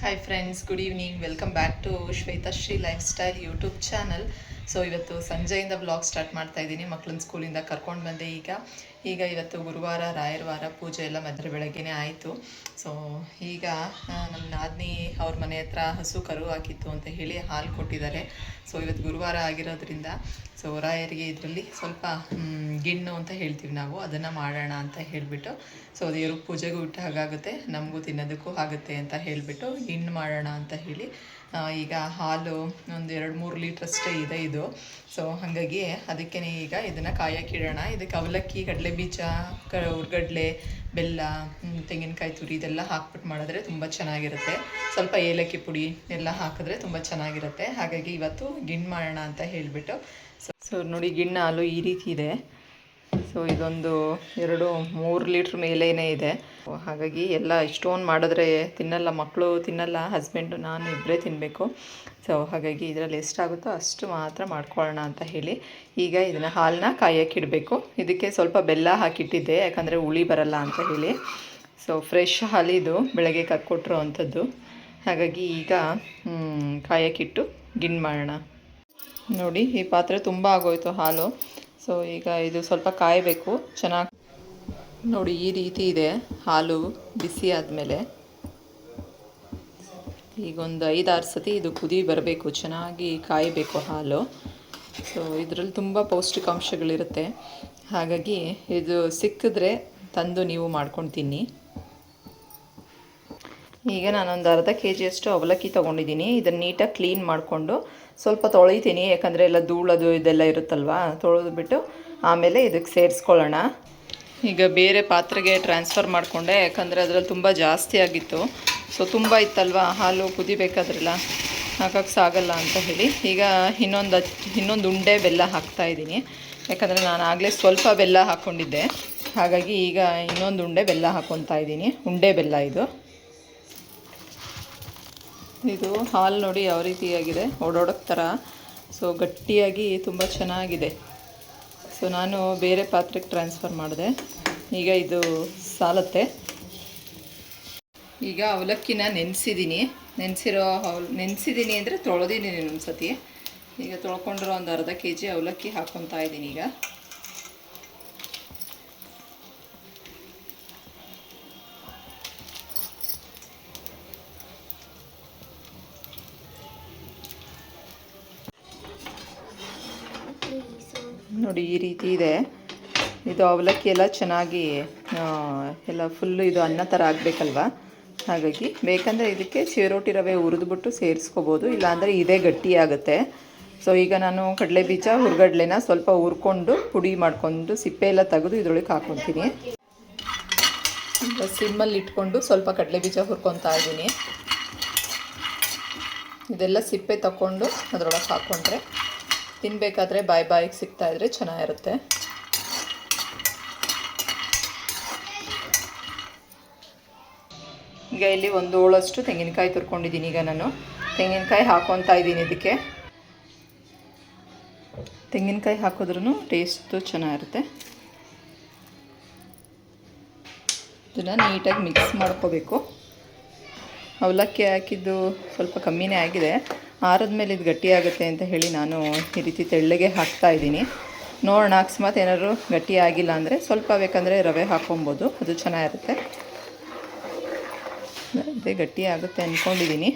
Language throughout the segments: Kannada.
Hi friends, good evening. Welcome back to Shwethashree lifestyle YouTube channel. So ಇವತ್ತು ಸಂಜೆಯಿಂದ ಬ್ಲಾಗ್ ಸ್ಟಾರ್ಟ್ ಮಾಡ್ತಾ ಇದ್ದೀನಿ. ಮಕ್ಕಳನ್ನ ಸ್ಕೂಲಿಂದ ಕರ್ಕೊಂಡು ಬಂದೆ. ಈಗ ಇವತ್ತು ಗುರುವಾರ, ರಾಯರ ವಾರ, ಪೂಜೆ ಎಲ್ಲ ಮಧ್ಯ ಬೆಳಗ್ಗೆನೇ ಆಯಿತು. ಸೊ ಈಗ ನಮ್ಮ ನಾದಿನಿ ಅವ್ರ ಮನೆ ಹತ್ರ ಹಸು ಕರು ಹಾಕಿತ್ತು ಅಂತ ಹೇಳಿ ಹಾಲು ಕೊಟ್ಟಿದ್ದಾರೆ. ಸೊ ಇವತ್ತು ಗುರುವಾರ ಆಗಿರೋದ್ರಿಂದ ಸೊ ರಾಯರಿಗೆ ಇದರಲ್ಲಿ ಸ್ವಲ್ಪ ಗಿಣ್ಣು ಅಂತ ಹೇಳ್ತೀವಿ ನಾವು, ಅದನ್ನು ಮಾಡೋಣ ಅಂತ ಹೇಳಿಬಿಟ್ಟು, ಸೊ ದೇವ್ರಿಗೆ ಪೂಜೆಗೂ ಇಟ್ಟು ಹಾಗಾಗುತ್ತೆ, ನಮಗೂ ತಿನ್ನೋದಕ್ಕೂ ಆಗುತ್ತೆ ಅಂತ ಹೇಳಿಬಿಟ್ಟು ಗಿಣ್ಣು ಮಾಡೋಣ ಅಂತ ಹೇಳಿ ಈಗ ಹಾಲು ಒಂದು 2-3 ಲೀಟ್ರ್ ಅಷ್ಟೇ ಇದೆ ಇದು. ಸೊ ಹಾಗಾಗಿ ಅದಕ್ಕೇ ಈಗ ಇದನ್ನು ಕಾಯಕ್ಕಿಡೋಣ. ಇದಕ್ಕೆ ಅವಲಕ್ಕಿ, ಕಡಲೆ ಬೀಜ, ಹುರ್ಗಡ್ಲೆ, ಬೆಲ್ಲ, ತೆಂಗಿನಕಾಯಿ ತುರಿ ಇದೆಲ್ಲ ಹಾಕ್ಬಿಟ್ಟು ಮಾಡಿದ್ರೆ ತುಂಬ ಚೆನ್ನಾಗಿರುತ್ತೆ. ಸ್ವಲ್ಪ ಏಲಕ್ಕಿ ಪುಡಿ ಎಲ್ಲ ಹಾಕಿದ್ರೆ ತುಂಬ ಚೆನ್ನಾಗಿರುತ್ತೆ. ಹಾಗಾಗಿ ಇವತ್ತು ಗಿಣ್ಣು ಮಾಡೋಣ ಅಂತ ಹೇಳಿಬಿಟ್ಟು ಸೊ ನೋಡಿ, ಗಿಣ್ಣು ಹಾಲು ಈ ರೀತಿ ಇದೆ. ಸೊ ಇದೊಂದು 2-3 ಲೀಟ್ರ್ ಮೇಲೇ ಇದೆ. ಹಾಗಾಗಿ ಎಲ್ಲ ಇಷ್ಟೊಂದು ಮಾಡಿದ್ರೆ ತಿನ್ನಲ್ಲ, ಮಕ್ಕಳು ತಿನ್ನಲ್ಲ, ಹಸ್ಬೆಂಡು ನಾನು ಇಬ್ಬರೇ ತಿನ್ನಬೇಕು. ಸೊ ಹಾಗಾಗಿ ಇದರಲ್ಲಿ ಎಷ್ಟಾಗುತ್ತೋ ಅಷ್ಟು ಮಾತ್ರ ಮಾಡ್ಕೊಳ್ಳೋಣ ಅಂತ ಹೇಳಿ ಈಗ ಇದನ್ನು ಹಾಲನ್ನ ಕಾಯಕ್ಕಿಡಬೇಕು. ಇದಕ್ಕೆ ಸ್ವಲ್ಪ ಬೆಲ್ಲ ಹಾಕಿಟ್ಟಿದ್ದೆ, ಯಾಕಂದರೆ ಹುಳಿ ಬರಲ್ಲ ಅಂತ ಹೇಳಿ. ಸೊ ಫ್ರೆಶ್ ಹಾಲಿದು ಬೆಳಗ್ಗೆ ಕರ್ಕೊಟ್ರೋ ಅಂಥದ್ದು. ಹಾಗಾಗಿ ಈಗ ಕಾಯಕ್ಕಿಟ್ಟು ಗಿಣ್ಣು ಮಾಡೋಣ. ನೋಡಿ, ಈ ಪಾತ್ರೆ ತುಂಬ ಆಗೋಯ್ತು ಹಾಲು. ಸೊ ಈಗ ಇದು ಸ್ವಲ್ಪ ಕಾಯಬೇಕು ಚೆನ್ನಾಗಿ. ನೋಡಿ, ಈ ರೀತಿ ಇದೆ ಹಾಲು ಬಿಸಿ ಆದಮೇಲೆ. ಈಗ ಒಂದು 5-6 ಸತಿ ಇದು ಕುದಿ ಬರಬೇಕು, ಚೆನ್ನಾಗಿ ಕಾಯಬೇಕು ಹಾಲು. ಸೊ ಇದರಲ್ಲಿ ತುಂಬ ಪೌಷ್ಟಿಕಾಂಶಗಳಿರುತ್ತೆ. ಹಾಗಾಗಿ ಇದು ಸಿಕ್ಕಿದ್ರೆ ತಂದು ನೀವು ಮಾಡ್ಕೊಂಡು ತಿನ್ನಿ. ಈಗ ನಾನೊಂದು ಅರ್ಧ kg ಅವಲಕ್ಕಿ ತೊಗೊಂಡಿದ್ದೀನಿ. ಇದನ್ನು ನೀಟಾಗಿ ಕ್ಲೀನ್ ಮಾಡಿಕೊಂಡು ಸ್ವಲ್ಪ ತೊಳಿತೀನಿ, ಯಾಕಂದರೆ ಎಲ್ಲ ಧೂಳದು ಇದೆಲ್ಲ ಇರುತ್ತಲ್ವ. ತೊಳೆದ್ಬಿಟ್ಟು ಆಮೇಲೆ ಇದಕ್ಕೆ ಸೇರಿಸ್ಕೊಳ್ಳೋಣ. ಈಗ ಬೇರೆ ಪಾತ್ರೆಗೆ ಟ್ರಾನ್ಸ್ಫರ್ ಮಾಡಿಕೊಂಡೆ, ಯಾಕಂದರೆ ಅದರಲ್ಲಿ ತುಂಬ ಜಾಸ್ತಿ ಆಗಿತ್ತು. ಸೊ ತುಂಬ ಇತ್ತಲ್ವ ಹಾಲು, ಕುದಿಬೇಕಾದ್ರೆಲ್ಲ ಹಾಕಕ್ಕೆ ಸಾಗಲ್ಲ ಅಂತ ಹೇಳಿ ಈಗ ಇನ್ನೊಂದು ಉಂಡೆ ಬೆಲ್ಲ ಹಾಕ್ತಾಯಿದ್ದೀನಿ. ಯಾಕಂದರೆ ನಾನು ಆಗಲೇ ಸ್ವಲ್ಪ ಬೆಲ್ಲ ಹಾಕ್ಕೊಂಡಿದ್ದೆ. ಹಾಗಾಗಿ ಈಗ ಇನ್ನೊಂದು ಉಂಡೆ ಬೆಲ್ಲ ಹಾಕ್ಕೊತಾ ಇದ್ದೀನಿ. ಉಂಡೆ ಬೆಲ್ಲ ಇದು ಹಾಲು ನೋಡಿ ಯಾವ ರೀತಿಯಾಗಿದೆ, ಓಡೋಡೋಕ್ಕೆ ಥರ. ಸೊ ಗಟ್ಟಿಯಾಗಿ ತುಂಬ ಚೆನ್ನಾಗಿದೆ. ಸೊ ನಾನು ಬೇರೆ ಪಾತ್ರೆಗೆ ಟ್ರಾನ್ಸ್ಫರ್ ಮಾಡಿದೆ. ಈಗ ಇದು ಸಾಲತ್ತೆ. ಈಗ ಅವಲಕ್ಕಿನ ನೆನೆಸಿದ್ದೀನಿ ಅಂದರೆ ತೊಳೆದಿದ್ದೀನಿ ಒಂದು ಸತಿ. ಈಗ ತೊಳ್ಕೊಂಡಿರೋ ಒಂದು ಅರ್ಧ kg ಅವಲಕ್ಕಿ ಹಾಕ್ಕೊತಾ ಇದ್ದೀನಿ. ಈಗ ನೋಡಿ, ಈ ರೀತಿ ಇದೆ. ಇದು ಅವಲಕ್ಕಿ ಎಲ್ಲ ಚೆನ್ನಾಗಿ ಎಲ್ಲ ಫುಲ್ಲು ಇದು ಅನ್ನ ಥರ ಆಗಬೇಕಲ್ವ. ಹಾಗಾಗಿ ಬೇಕಂದರೆ ಇದಕ್ಕೆ ಚಿರೋಟಿ ರವೆ ಹುರಿದ್ಬಿಟ್ಟು ಸೇರಿಸ್ಕೋಬೋದು, ಇಲ್ಲಾಂದರೆ ಇದೇ ಗಟ್ಟಿಯಾಗುತ್ತೆ. ಸೊ ಈಗ ನಾನು ಕಡಲೆ ಬೀಜ, ಹುರ್ಗಡ್ಲೆನ ಸ್ವಲ್ಪ ಹುರ್ಕೊಂಡು ಪುಡಿ ಮಾಡಿಕೊಂಡು ಸಿಪ್ಪೆ ಎಲ್ಲ ತೆಗೆದು ಇದ್ರೊಳಗೆ ಹಾಕ್ಕೊತೀನಿ. ಸಿಮ್ಮಲ್ಲಿ ಇಟ್ಕೊಂಡು ಸ್ವಲ್ಪ ಕಡಲೆ ಬೀಜ ಹುರ್ಕೊತಾ ಇದ್ದೀನಿ. ಇದೆಲ್ಲ ಸಿಪ್ಪೆ ತಗೊಂಡು ಅದರೊಳಗೆ ಹಾಕ್ಕೊಂಡ್ರೆ ತಿನ್ನಬೇಕಾದ್ರೆ ಬಾಯಿಗೆ ಸಿಗ್ತಾಯಿದ್ರೆ ಚೆನ್ನಾಗಿರುತ್ತೆ. ಈಗ ಇಲ್ಲಿ 1 ಹೋಳಷ್ಟು ತೆಂಗಿನಕಾಯಿ ತುರ್ಕೊಂಡಿದ್ದೀನಿ. ಈಗ ನಾನು ತೆಂಗಿನಕಾಯಿ ಹಾಕ್ಕೊತಾ ಇದ್ದೀನಿ. ಇದಕ್ಕೆ ತೆಂಗಿನಕಾಯಿ ಹಾಕಿದ್ರೂ ಟೇಸ್ಟು ಚೆನ್ನಾಗಿರುತ್ತೆ. ಇದನ್ನು ನೀಟಾಗಿ ಮಿಕ್ಸ್ ಮಾಡ್ಕೋಬೇಕು. ಅವಲಕ್ಕಿ ಹಾಕಿದ್ದು ಸ್ವಲ್ಪ ಕಮ್ಮಿನೇ ಆಗಿದೆ. ಆರಿದ್ಮೇಲೆ ಇದು ಗಟ್ಟಿಯಾಗುತ್ತೆ ಅಂತ ಹೇಳಿ ನಾನು ಈ ರೀತಿ ತೆಳ್ಳಗೆ ಹಾಕ್ತಾಯಿದ್ದೀನಿ. ನೋಡೋಣ, ಅಕಸ್ಮಾತ್ ಏನಾದ್ರು ಗಟ್ಟಿ ಆಗಿಲ್ಲ ಅಂದರೆ ಸ್ವಲ್ಪ ಬೇಕಂದರೆ ರವೆ ಹಾಕ್ಕೊಬೋದು, ಅದು ಚೆನ್ನಾಗಿರುತ್ತೆ. ಅದೇ ಗಟ್ಟಿ ಆಗುತ್ತೆ ಅಂದ್ಕೊಂಡಿದ್ದೀನಿ.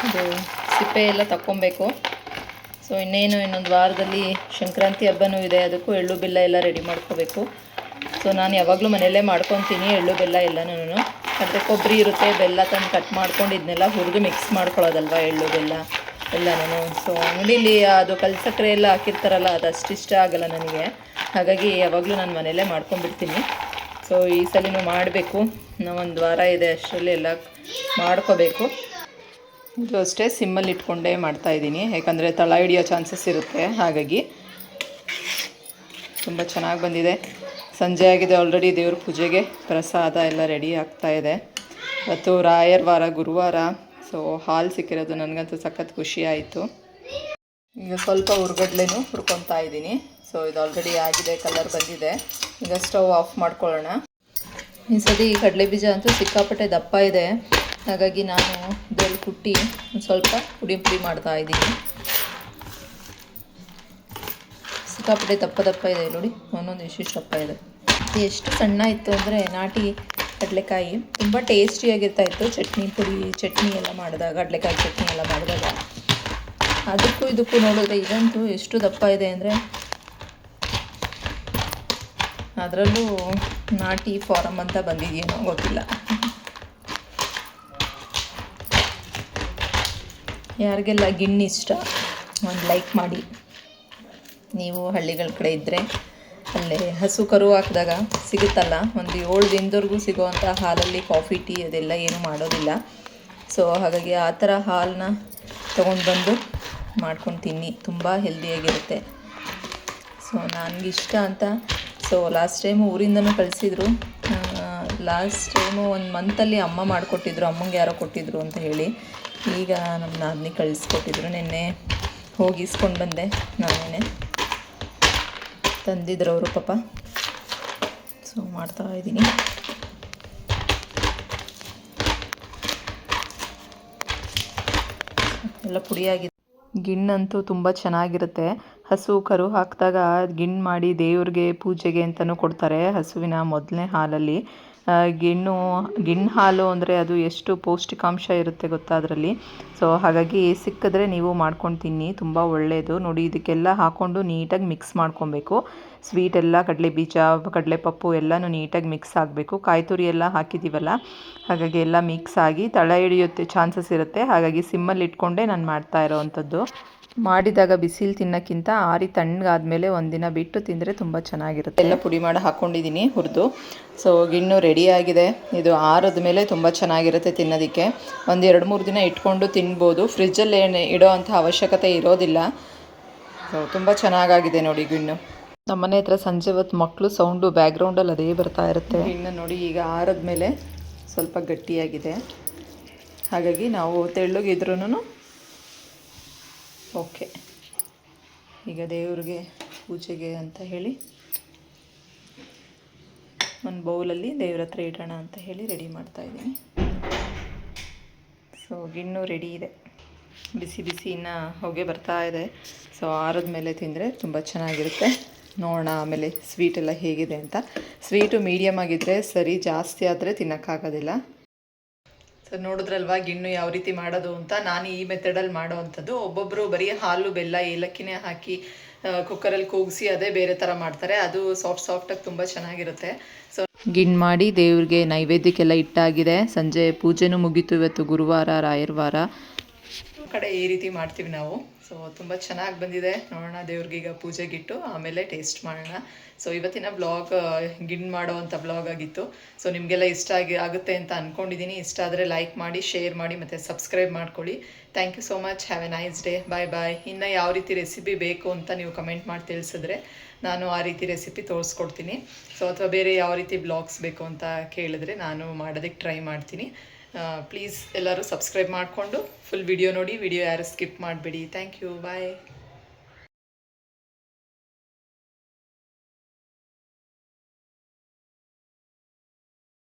ಇದು ಸಿಪ್ಪೆ ಎಲ್ಲ ತಕ್ಕೊಬೇಕು. ಸೊ ಇನ್ನೊಂದು ವಾರದಲ್ಲಿ ಸಂಕ್ರಾಂತಿ ಹಬ್ಬನೂ ಇದೆ, ಅದಕ್ಕೂ ಎಳ್ಳು ಬೆಲ್ಲ ಎಲ್ಲ ರೆಡಿ ಮಾಡ್ಕೋಬೇಕು. ಸೊ ನಾನು ಯಾವಾಗಲೂ ಮನೆಯಲ್ಲೇ ಮಾಡ್ಕೊತೀನಿ ಎಳ್ಳು ಬೆಲ್ಲ ಎಲ್ಲನೂ. ಅಂದರೆ ಕೊಬ್ಬರಿ ಇರುತ್ತೆ, ಬೆಲ್ಲ ತಂದು ಕಟ್ ಮಾಡ್ಕೊಂಡು ಇದನ್ನೆಲ್ಲ ಹುರಿದು ಮಿಕ್ಸ್ ಮಾಡ್ಕೊಳ್ಳೋದಲ್ವ ಎಳ್ಳು ಬೆಲ್ಲ ಎಲ್ಲನೂ. ಸೊ ಅಂಗಡೀಲಿ ಅದು ಕಲ್ಸಕ್ಕರೆ ಎಲ್ಲ ಹಾಕಿರ್ತಾರಲ್ಲ, ಅದು ಅಷ್ಟಿಷ್ಟ ಆಗಲ್ಲ ನನಗೆ. ಹಾಗಾಗಿ ಯಾವಾಗಲೂ ನಾನು ಮನೆಯಲ್ಲೇ ಮಾಡ್ಕೊಂಡ್ಬಿಡ್ತೀನಿ. ಸೊ ಈ ಸಲಿನೂ ಮಾಡಬೇಕು. ಒಂದು ವಾರ ಇದೆ, ಅಷ್ಟರಲ್ಲಿ ಎಲ್ಲ ಮಾಡ್ಕೋಬೇಕು. ಇದು ಅಷ್ಟೇ ಸಿಮ್ಮಲ್ಲಿ ಇಟ್ಕೊಂಡೇ ಮಾಡ್ತಾಯಿದ್ದೀನಿ, ಯಾಕಂದರೆ ತಳ ಹಿಡಿಯೋ ಚಾನ್ಸಸ್ ಇರುತ್ತೆ. ಹಾಗಾಗಿ ತುಂಬ ಚೆನ್ನಾಗಿ ಬಂದಿದೆ. ಸಂಜೆ ಆಗಿದೆ ಆಲ್ರೆಡಿ. ದೇವ್ರ ಪೂಜೆಗೆ ಪ್ರಸಾದ ಎಲ್ಲ ರೆಡಿ ಆಗ್ತಾಯಿದೆ. ಇವತ್ತು ರಾಯರ ವಾರ, ಗುರುವಾರ. ಸೊ ಹಾಲು ಸಿಕ್ಕಿರೋದು ನನಗಂತೂ ಸಖತ್ ಖುಷಿ ಆಯಿತು. ಈಗ ಸ್ವಲ್ಪ ಹುರ್ಗಡ್ಲೆನೂ ಹುರ್ಕೊತಾ ಇದ್ದೀನಿ. ಸೊ ಇದು ಆಲ್ರೆಡಿ ಆಗಿದೆ, ಕಲರ್ ಬಂದಿದೆ. ಈಗ ಸ್ಟವ್ ಆಫ್ ಮಾಡ್ಕೊಳ್ಳೋಣ. ಈ ಸತಿ ಕಡಲೆ ಬೀಜ ಅಂತೂ ಸಿಕ್ಕಾಪಟ್ಟೆ ದಪ್ಪ ಇದೆ, ಹಾಗಾಗಿ ನಾನು ಇದರಲ್ಲಿ ಕುಟ್ಟಿ ಒಂದು ಸ್ವಲ್ಪ ಪುಡಿ ಮಾಡ್ತಾ ಇದ್ದೀನಿ. ಸಿಕ್ಕಾಪಟ್ಟೆ ದಪ್ಪ ಇದೆ ನೋಡಿ, ಒಂದೊಂದು ಇಷ್ಟಿಷ್ಟು ದಪ್ಪ ಇದೆ. ಎಷ್ಟು ಸಣ್ಣ ಇತ್ತು ಅಂದರೆ ನಾಟಿ ಕಡಲೆಕಾಯಿ ತುಂಬ ಟೇಸ್ಟಿಯಾಗಿರ್ತಾ ಇತ್ತು. ಚಟ್ನಿ ಎಲ್ಲ ಮಾಡಿದಾಗ, ಕಡಲೆಕಾಯಿ ಚಟ್ನಿ ಎಲ್ಲ ಮಾಡಿದಾಗ ಅದಕ್ಕೂ ಇದಕ್ಕೂ ನೋಡಿದ್ರೆ ಇದಂತೂ ಎಷ್ಟು ದಪ್ಪ ಇದೆ ಅಂದರೆ, ಅದರಲ್ಲೂ ನಾಟಿ ಫಾರಮ್ ಅಂತ ಬಂದಿದೆಯೇನೋ ಗೊತ್ತಿಲ್ಲ. ಯಾರಿಗೆಲ್ಲ ಗಿಣ್ಣು ಇಷ್ಟ ಒಂದು ಲೈಕ್ ಮಾಡಿ. ನೀವು ಹಳ್ಳಿಗಳ ಕಡೆ ಇದ್ದರೆ ಅಲ್ಲೇ ಹಸು ಕರು ಹಾಕಿದಾಗ ಸಿಗುತ್ತಲ್ಲ, ಒಂದು 7 ದಿನದವರೆಗೂ ಸಿಗೋವಂಥ ಹಾಲಲ್ಲಿ ಕಾಫಿ ಟೀ ಅದೆಲ್ಲ ಏನೂ ಮಾಡೋದಿಲ್ಲ. ಸೊ ಹಾಗಾಗಿ ಆ ಥರ ಹಾಲನ್ನ ತೊಗೊಂಡು ಬಂದು ಮಾಡ್ಕೊಂಡು ತಿನ್ನಿ, ತುಂಬ ಹೆಲ್ದಿಯಾಗಿರುತ್ತೆ. ಸೊ ನನಗಿಷ್ಟ ಅಂತ ಸೊ ಲಾಸ್ಟ್ ಟೈಮು ಊರಿಂದನೂ ಕಳಿಸಿದ್ರು. ಲಾಸ್ಟ್ ಟೈಮು ಒಂದು ಮಂತಲ್ಲಿ ಅಮ್ಮ ಮಾಡಿಕೊಟ್ಟಿದ್ರು, ಅಮ್ಮಂಗೆ ಯಾರೋ ಕೊಟ್ಟಿದ್ರು ಅಂತ ಹೇಳಿ. ಈಗ ನಮ್ಮ ನಾದಿನಿ ಕಳಿಸ್ಕೊಟ್ಟಿದ್ರು. ನಿನ್ನೆ ಹೋಗಿ ಇಸ್ಕೊಂಡು ಬಂದೆ, ನಾನೇ ತಂದಿದ್ರು ಅವರು ಪಾಪ. ಸೊ ಮಾಡ್ತಾ ಇದ್ದೀನಿ. ಎಲ್ಲ ಪುಡಿಯಾಗಿದೆ. ಗಿಣ್ಣಂತೂ ತುಂಬ ಚೆನ್ನಾಗಿರುತ್ತೆ. ಹಸು ಕರು ಹಾಕಿದಾಗ ಗಿಣ್ಣು ಮಾಡಿ ದೇವ್ರಿಗೆ ಪೂಜೆಗೆ ಅಂತಲೂ ಕೊಡ್ತಾರೆ. ಹಸುವಿನ ಮೊದಲನೇ ಹಾಲಲ್ಲಿ ಗಿಣ್ಣು ಹಾಲು ಅಂದರೆ ಅದು ಎಷ್ಟು ಪೌಷ್ಟಿಕಾಂಶ ಇರುತ್ತೆ ಗೊತ್ತಾ ಅದರಲ್ಲಿ. ಸೊ ಹಾಗಾಗಿ ಸಿಕ್ಕಿದ್ರೆ ನೀವು ಮಾಡ್ಕೊಂಡು ತಿನ್ನಿ, ತುಂಬ ಒಳ್ಳೆಯದು. ನೋಡಿ ಇದಕ್ಕೆಲ್ಲ ಹಾಕ್ಕೊಂಡು ನೀಟಾಗಿ ಮಿಕ್ಸ್ ಮಾಡ್ಕೊಬೇಕು. ಸ್ವೀಟ್ ಎಲ್ಲ ಕಡಲೆ ಬೀಜ, ಕಡಲೆಪಪ್ಪು ಎಲ್ಲನೂ ನೀಟಾಗಿ ಮಿಕ್ಸ್ ಆಗಬೇಕು. ಕಾಯಿ ತುರಿ ಎಲ್ಲ ಹಾಕಿದ್ದೀವಲ್ಲ, ಹಾಗಾಗಿ ಎಲ್ಲ ಮಿಕ್ಸ್ ಆಗಿ ತಳ ಹಿಡಿಯುತ್ತೆ ಚಾನ್ಸಸ್ ಇರುತ್ತೆ. ಹಾಗಾಗಿ ಸಿಮ್ಮಲ್ಲಿ ಇಟ್ಕೊಂಡೇ ನಾನು ಮಾಡ್ತಾ ಇರೋವಂಥದ್ದು. ಮಾಡಿದಾಗ ಬಿಸಿಲು ತಿನ್ನೋಕ್ಕಿಂತ ಆರಿ ತಣ್ಣಗಾದ್ಮೇಲೆ ಒಂದಿನ ಬಿಟ್ಟು ತಿಂದರೆ ತುಂಬ ಚೆನ್ನಾಗಿರುತ್ತೆ. ಎಲ್ಲ ಪುಡಿ ಮಾಡಿ ಹಾಕ್ಕೊಂಡಿದ್ದೀನಿ ಹುರಿದು. ಸೊ ಗಿಣ್ಣು ರೆಡಿಯಾಗಿದೆ. ಇದು ಆರಿದ ಮೇಲೆ ತುಂಬ ಚೆನ್ನಾಗಿರುತ್ತೆ ತಿನ್ನೋದಕ್ಕೆ. ಒಂದು 2-3 ದಿನ ಇಟ್ಕೊಂಡು ತಿನ್ಬೋದು. ಫ್ರಿಜ್ಜಲ್ಲಿ ಇಡೋ ಅಂಥ ಅವಶ್ಯಕತೆ ಇರೋದಿಲ್ಲ. ಸೊ ತುಂಬ ಚೆನ್ನಾಗಾಗಿದೆ ನೋಡಿ ಗಿಣ್ಣು. ನಮ್ಮನೆ ಹತ್ರ ಸಂಜೆ ಹೊತ್ತು ಮಕ್ಕಳು ಸೌಂಡು ಬ್ಯಾಕ್ಗ್ರೌಂಡಲ್ಲಿ ಅದೇ ಬರ್ತಾ ಇರುತ್ತೆ. ಗಿಣ್ಣು ನೋಡಿ ಈಗ ಆರಿದ ಮೇಲೆ ಸ್ವಲ್ಪ ಗಟ್ಟಿಯಾಗಿದೆ. ಹಾಗಾಗಿ ನಾವು ತೆಳ್ಳಗಿದ್ರೂ ಓಕೆ. ಈಗ ದೇವ್ರಿಗೆ ಪೂಜೆಗೆ ಅಂತ ಹೇಳಿ ಒಂದು ಬೌಲಲ್ಲಿ ದೇವ್ರ ಹತ್ರ ಇಡೋಣ ಅಂತ ಹೇಳಿ ರೆಡಿ ಮಾಡ್ತಾಯಿದ್ದೀನಿ. ಸೊ ಗಿಣ್ಣು ರೆಡಿ ಇದೆ. ಬಿಸಿ ಇನ್ನು ಹೊಗೆ ಬರ್ತಾ ಇದೆ. ಸೊ ಆರಿದ ಮೇಲೆ ತಿಂದರೆ ತುಂಬ ಚೆನ್ನಾಗಿರುತ್ತೆ. ನೋಡೋಣ ಆಮೇಲೆ ಸ್ವೀಟೆಲ್ಲ ಹೇಗಿದೆ ಅಂತ. ಸ್ವೀಟು ಮೀಡಿಯಮ್ ಆಗಿದ್ದರೆ ಸರಿ, ಜಾಸ್ತಿ ಆದರೆ ತಿನ್ನೋಕ್ಕಾಗೋದಿಲ್ಲ. ಸೊ ನೋಡಿದ್ರಲ್ವಾ ಗಿಣ್ಣು ಯಾವ ರೀತಿ ಮಾಡೋದು ಅಂತ. ನಾನು ಈ ಮೆಥಡಲ್ಲಿ ಮಾಡೋ ಅಂಥದ್ದು. ಒಬ್ಬೊಬ್ಬರು ಬರೀ ಹಾಲು ಬೆಲ್ಲ ಏಲಕ್ಕಿನೇ ಹಾಕಿ ಕುಕ್ಕರಲ್ಲಿ ಕೂಗಿಸಿ ಅದೇ ಬೇರೆ ಥರ ಮಾಡ್ತಾರೆ. ಅದು ಸಾಫ್ಟಾಗಿ ತುಂಬ ಚೆನ್ನಾಗಿರುತ್ತೆ. ಸೊ ಗಿಣ್ಣು ಮಾಡಿ ದೇವ್ರಿಗೆ ನೈವೇದ್ಯಕ್ಕೆಲ್ಲ ಇಟ್ಟಾಗಿದೆ. ಸಂಜೆ ಪೂಜೆನೂ ಮುಗೀತು. ಇವತ್ತು ಗುರುವಾರ, ರಾಯರ ವಾರ. ಕಡೆ ಈ ರೀತಿ ಮಾಡ್ತೀವಿ ನಾವು. ಸೊ ತುಂಬ ಚೆನ್ನಾಗಿ ಬಂದಿದೆ. ನೋಡೋಣ ದೇವ್ರಿಗೆ ಈಗ ಪೂಜೆಗಿಟ್ಟು ಆಮೇಲೆ ಟೇಸ್ಟ್ ಮಾಡೋಣ. ಸೊ ಇವತ್ತಿನ ಬ್ಲಾಗ್ ಗಿಣ್ಣು ಮಾಡೋವಂಥ ಬ್ಲಾಗ್ ಆಗಿತ್ತು. ಸೊ ನಿಮಗೆಲ್ಲ ಇಷ್ಟ ಆಗುತ್ತೆ ಅಂತ ಅಂದ್ಕೊಂಡಿದ್ದೀನಿ. ಇಷ್ಟ ಆದರೆ ಲೈಕ್ ಮಾಡಿ, ಶೇರ್ ಮಾಡಿ ಮತ್ತು ಸಬ್ಸ್ಕ್ರೈಬ್ ಮಾಡ್ಕೊಳ್ಳಿ. Thank you so much. Have a nice day. Bye. ಇನ್ನು ಯಾವ ರೀತಿ ರೆಸಿಪಿ ಬೇಕು ಅಂತ ನೀವು ಕಮೆಂಟ್ ಮಾಡಿ ತಿಳಿಸಿದ್ರೆ ನಾನು ಆ ರೀತಿ ರೆಸಿಪಿ ತೋರಿಸ್ಕೊಡ್ತೀನಿ. ಸೊ ಅಥವಾ ಬೇರೆ ಯಾವ ರೀತಿ ಬ್ಲಾಗ್ಸ್ ಬೇಕು ಅಂತ ಕೇಳಿದ್ರೆ ನಾನು ಮಾಡೋದಕ್ಕೆ ಟ್ರೈ ಮಾಡ್ತೀನಿ. ಪ್ಲೀಸ್ ಎಲ್ಲರೂ ಸಬ್ಸ್ಕ್ರೈಬ್ ಮಾಡಿಕೊಂಡು ಫುಲ್ ವಿಡಿಯೋ ನೋಡಿ. ವಿಡಿಯೋ ಯಾರು ಸ್ಕಿಪ್ ಮಾಡಬೇಡಿ. Thank you. ಬಾಯ್.